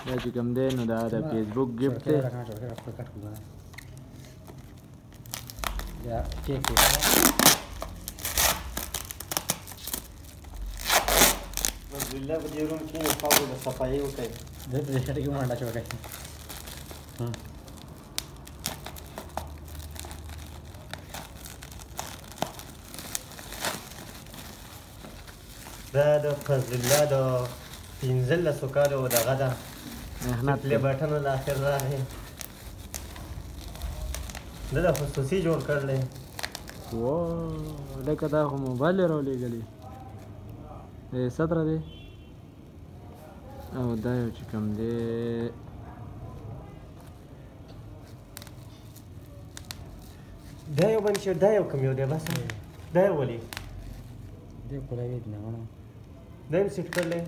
دا چې کوم دی نو دا د فیسبوک ګفټ دی یا کیک دی الحمدلله په دې روم کې پاو د صفایي وکړي د دې شټ کې مونږه چوکای دا د فضل الله د 15 کالو دغه ده محنت پلی بټن له اخر راغی دا د خصوصي جوړ کړلی و لکه دا خو موبایل یې راولېږلی 17 دی او دا یو چې کوم دی دا یو باندې شو دا یو کوم یو دی بس دا یو ولې دې کولاوي نه دا یې سیټ کړلی